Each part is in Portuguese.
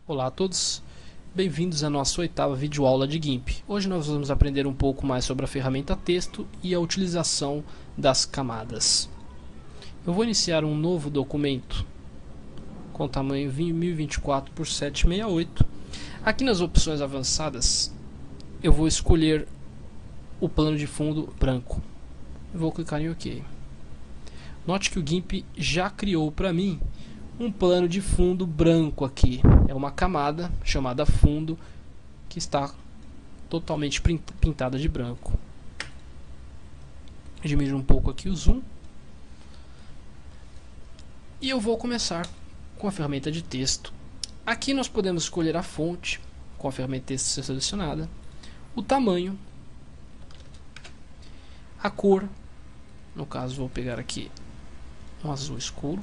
Olá a todos, bem-vindos à nossa oitava videoaula de GIMP. Hoje nós vamos aprender um pouco mais sobre a ferramenta texto e a utilização das camadas. Eu vou iniciar um novo documento com tamanho 1024 por 768. Aqui nas opções avançadas eu vou escolher o plano de fundo branco. Eu vou clicar em OK. Note que o GIMP já criou para mim um plano de fundo branco aqui. É uma camada chamada fundo que está totalmente pintada de branco. Diminuir um pouco aqui o zoom. E eu vou começar com a ferramenta de texto. Aqui nós podemos escolher a fonte com a ferramenta texto selecionada, o tamanho, a cor. No caso vou pegar aqui um azul escuro.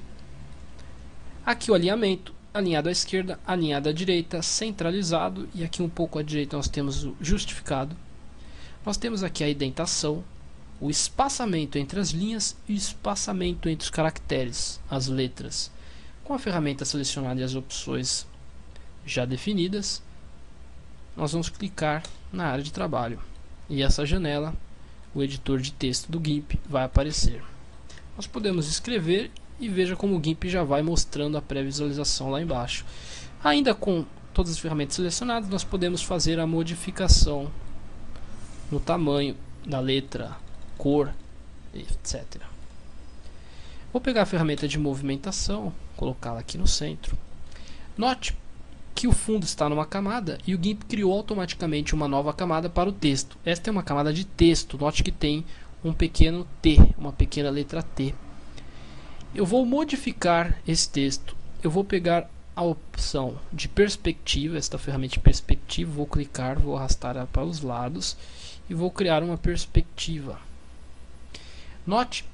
Aqui o alinhamento, alinhado à esquerda, alinhado à direita, centralizado, e aqui um pouco à direita nós temos o justificado. Nós temos aqui a indentação, o espaçamento entre as linhas e o espaçamento entre os caracteres, as letras. Com a ferramenta selecionada e as opções já definidas, nós vamos clicar na área de trabalho e essa janela, o editor de texto do GIMP, vai aparecer. Nós podemos escrever e veja como o GIMP já vai mostrando a pré-visualização lá embaixo. Ainda com todas as ferramentas selecionadas, nós podemos fazer a modificação no tamanho da letra, cor, etc. Vou pegar a ferramenta de movimentação, colocá-la aqui no centro. Note que o fundo está numa camada e o GIMP criou automaticamente uma nova camada para o texto. Esta é uma camada de texto. Note que tem um pequeno T, uma pequena letra T. Eu vou modificar esse texto. Eu vou pegar a opção de perspectiva, esta ferramenta de perspectiva, vou clicar, vou arrastar ela para os lados e vou criar uma perspectiva. Note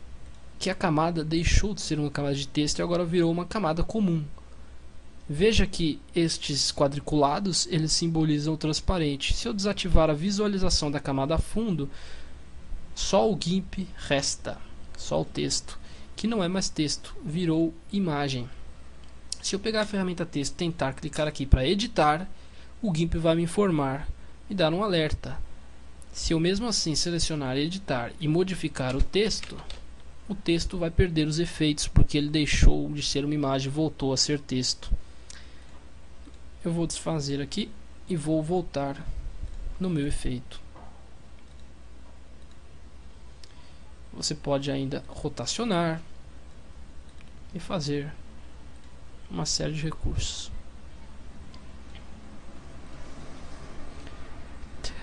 que a camada deixou de ser uma camada de texto e agora virou uma camada comum. Veja que estes quadriculados eles simbolizam o transparente. Se eu desativar a visualização da camada fundo, só o GIMP resta, só o texto, que não é mais texto, virou imagem. Se eu pegar a ferramenta texto e tentar clicar aqui para editar, o GIMP vai me informar e dar um alerta. Se eu mesmo assim selecionar editar e modificar o texto vai perder os efeitos, porque ele deixou de ser uma imagem e voltou a ser texto. Eu vou desfazer aqui e vou voltar no meu efeito. Você pode ainda rotacionar e fazer uma série de recursos.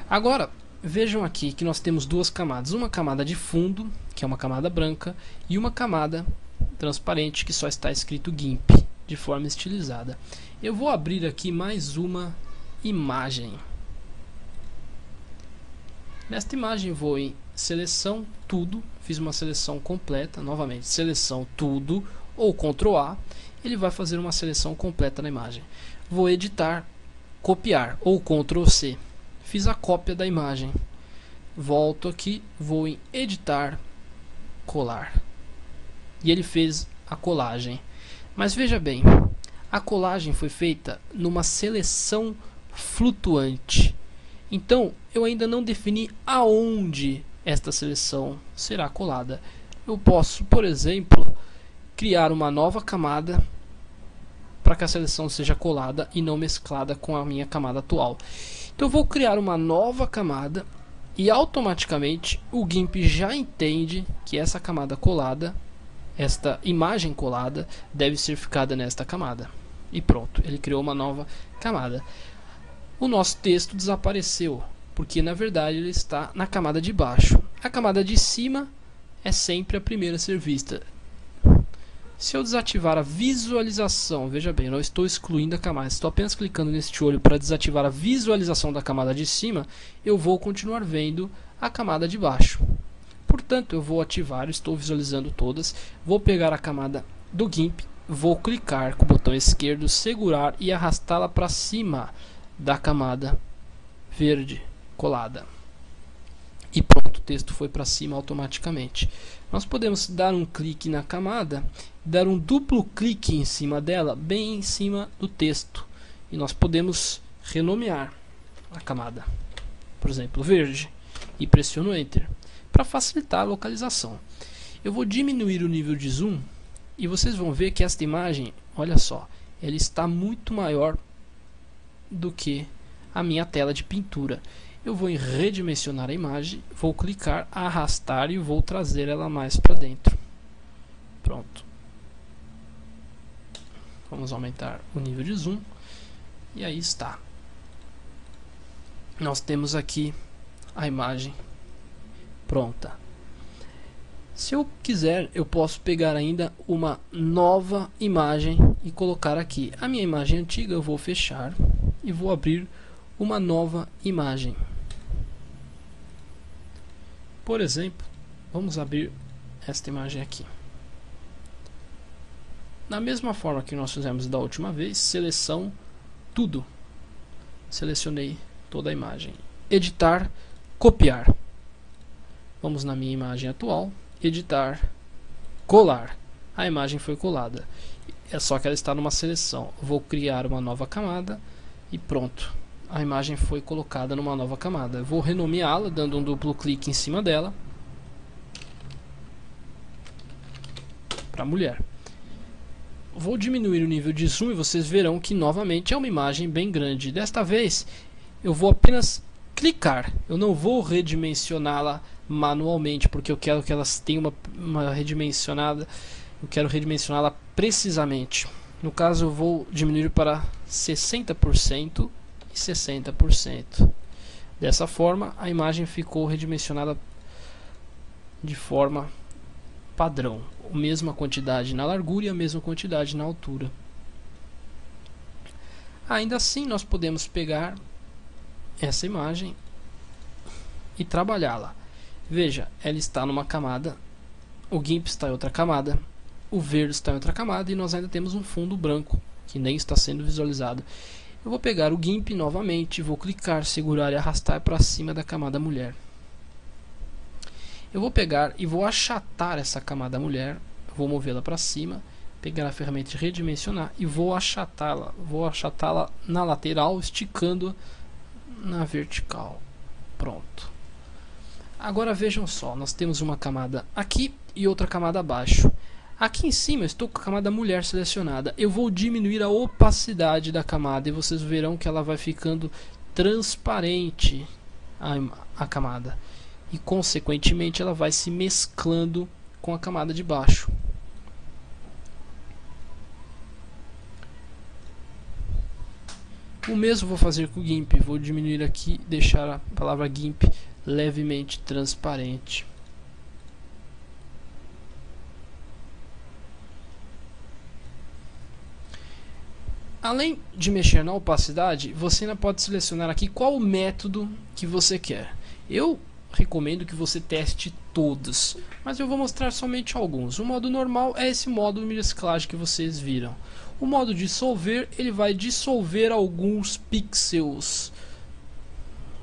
Agora, vejam aqui que nós temos duas camadas. Uma camada de fundo, que é uma camada branca, e uma camada transparente, que só está escrito GIMP, de forma estilizada. Eu vou abrir aqui mais uma imagem. Nesta imagem vou em seleção tudo, fiz uma seleção completa, novamente seleção tudo ou Ctrl A, ele vai fazer uma seleção completa na imagem. Vou editar, copiar ou Ctrl C, fiz a cópia da imagem. Volto aqui, vou em editar, colar, e ele fez a colagem. Mas veja bem, a colagem foi feita numa seleção flutuante. Então, eu ainda não defini aonde esta seleção será colada. Eu posso, por exemplo, criar uma nova camada para que a seleção seja colada e não mesclada com a minha camada atual. Então, eu vou criar uma nova camada e automaticamente o GIMP já entende que essa camada colada, esta imagem colada, deve ser ficada nesta camada. E pronto, ele criou uma nova camada. O nosso texto desapareceu, porque na verdade ele está na camada de baixo. A camada de cima é sempre a primeira a ser vista. Se eu desativar a visualização, veja bem, eu não estou excluindo a camada, estou apenas clicando neste olho para desativar a visualização da camada de cima, eu vou continuar vendo a camada de baixo. Portanto, eu vou ativar, estou visualizando todas, vou pegar a camada do GIMP, vou clicar com o botão esquerdo, segurar e arrastá-la para cima da camada verde colada. E pronto, o texto foi para cima automaticamente. Nós podemos dar um clique na camada, dar um duplo clique em cima dela, bem em cima do texto. e nós podemos renomear a camada, por exemplo, verde, e pressiono Enter para facilitar a localização. Eu vou diminuir o nível de zoom e vocês vão ver que esta imagem, olha só, ela está muito maior do que a minha tela de pintura. Eu vou em redimensionar a imagem, vou clicar, arrastar e vou trazer ela mais para dentro. Pronto. Vamos aumentar o nível de zoom e aí está. Nós temos aqui a imagem pronta. Se eu quiser, eu posso pegar ainda uma nova imagem e colocar aqui. A minha imagem antiga eu vou fechar e vou abrir uma nova imagem. Por exemplo, vamos abrir esta imagem aqui. Da mesma forma que nós fizemos da última vez, seleção tudo. Selecionei toda a imagem. Editar, copiar. Vamos na minha imagem atual, editar, colar. A imagem foi colada. É só que ela está numa seleção. Vou criar uma nova camada e pronto. A imagem foi colocada numa nova camada. Eu vou renomeá-la, dando um duplo clique em cima dela para mulher. Vou diminuir o nível de zoom e vocês verão que novamente é uma imagem bem grande. Desta vez eu vou apenas clicar. Eu não vou redimensioná-la manualmente, porque eu quero que elas tenham uma redimensionada. Eu quero redimensioná-la precisamente. No caso eu vou diminuir para 60% e 60%. Dessa forma a imagem ficou redimensionada de forma padrão, a mesma quantidade na largura e a mesma quantidade na altura. Ainda assim nós podemos pegar essa imagem e trabalhá-la. Veja, ela está numa camada, o GIMP está em outra camada, o verde está em outra camada e nós ainda temos um fundo branco que nem está sendo visualizado. Eu vou pegar o GIMP novamente, vou clicar, segurar e arrastar para cima da camada mulher. Eu vou pegar e vou achatar essa camada mulher, vou movê-la para cima, pegar a ferramenta de redimensionar e vou achatá-la na lateral, esticando na vertical. Pronto. Agora vejam só, nós temos uma camada aqui e outra camada abaixo. Aqui em cima eu estou com a camada mulher selecionada. Eu vou diminuir a opacidade da camada e vocês verão que ela vai ficando transparente, a camada. E consequentemente ela vai se mesclando com a camada de baixo. O mesmo vou fazer com o GIMP. Vou diminuir aqui, deixar a palavra GIMP levemente transparente. Além de mexer na opacidade, você ainda pode selecionar aqui qual o método que você quer. Eu recomendo que você teste todos, mas eu vou mostrar somente alguns. O modo normal é esse modo de mesclagem que vocês viram. O modo dissolver, ele vai dissolver alguns pixels.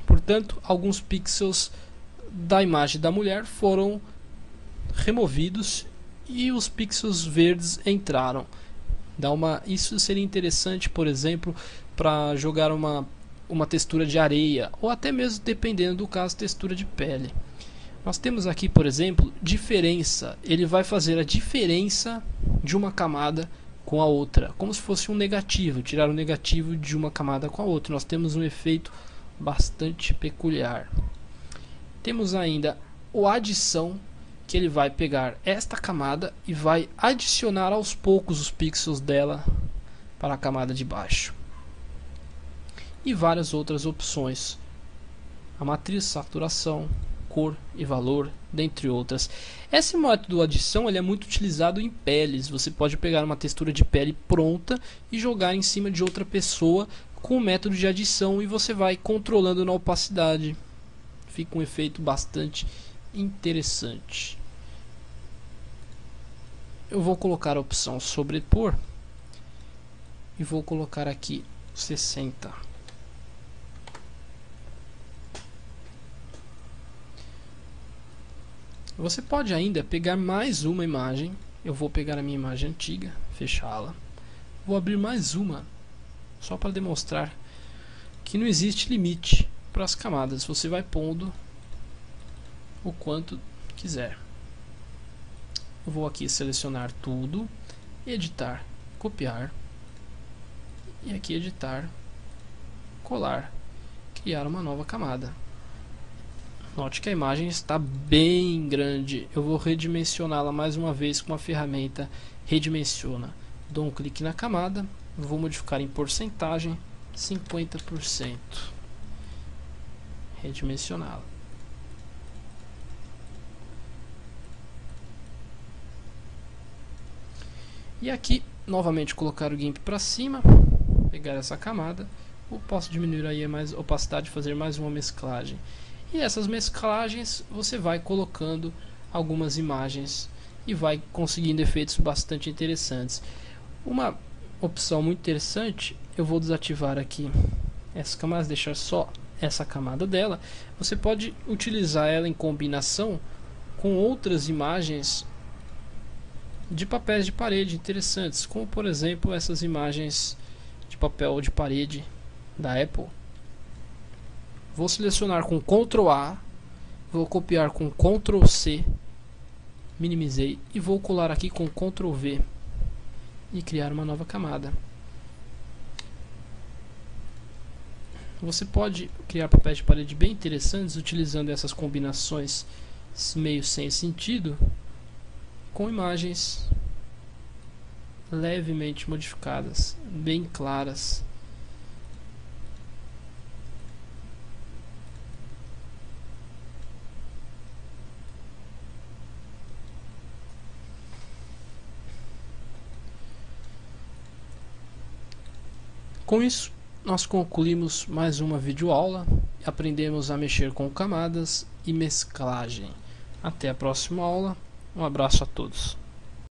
Portanto, alguns pixels da imagem da mulher foram removidos e os pixels verdes entraram. Isso seria interessante, por exemplo, para jogar uma textura de areia, ou até mesmo, dependendo do caso, textura de pele. Nós temos aqui, por exemplo, diferença. Ele vai fazer a diferença de uma camada com a outra, como se fosse um negativo, tirar o negativo de uma camada com a outra. Nós temos um efeito bastante peculiar. Temos ainda o adição, que ele vai pegar esta camada e vai adicionar aos poucos os pixels dela para a camada de baixo. E várias outras opções. A matriz, saturação, cor e valor, dentre outras. Esse método adição ele é muito utilizado em peles. Você pode pegar uma textura de pele pronta e jogar em cima de outra pessoa com o método de adição e você vai controlando na opacidade. Fica um efeito bastante interessante. Eu vou colocar a opção sobrepor e vou colocar aqui 60. Você pode ainda pegar mais uma imagem. Eu vou pegar a minha imagem antiga, fechá-la. Vou abrir mais uma só para demonstrar que não existe limite para as camadas, você vai pondo o quanto quiser. Eu vou aqui selecionar tudo, editar, copiar, e aqui editar, colar, criar uma nova camada. Note que a imagem está bem grande. Eu vou redimensioná-la mais uma vez com a ferramenta Redimensiona. Dou um clique na camada, vou modificar em porcentagem 50%. Redimensioná-la. E aqui, novamente colocar o GIMP para cima, pegar essa camada, eu posso diminuir aí a opacidade e fazer mais uma mesclagem. E essas mesclagens você vai colocando algumas imagens e vai conseguindo efeitos bastante interessantes. Uma opção muito interessante, eu vou desativar aqui essas camadas, deixar só essa camada dela. Você pode utilizar ela em combinação com outras imagens de papéis de parede interessantes, como por exemplo essas imagens de papel de parede da Apple. Vou selecionar com Ctrl A, vou copiar com Ctrl C, minimizei, e vou colar aqui com Ctrl V e criar uma nova camada. Você pode criar papéis de parede bem interessantes utilizando essas combinações meio sem sentido com imagens levemente modificadas, bem claras. Com isso, nós concluímos mais uma videoaula. Aprendemos a mexer com camadas e mesclagem. Até a próxima aula. Um abraço a todos.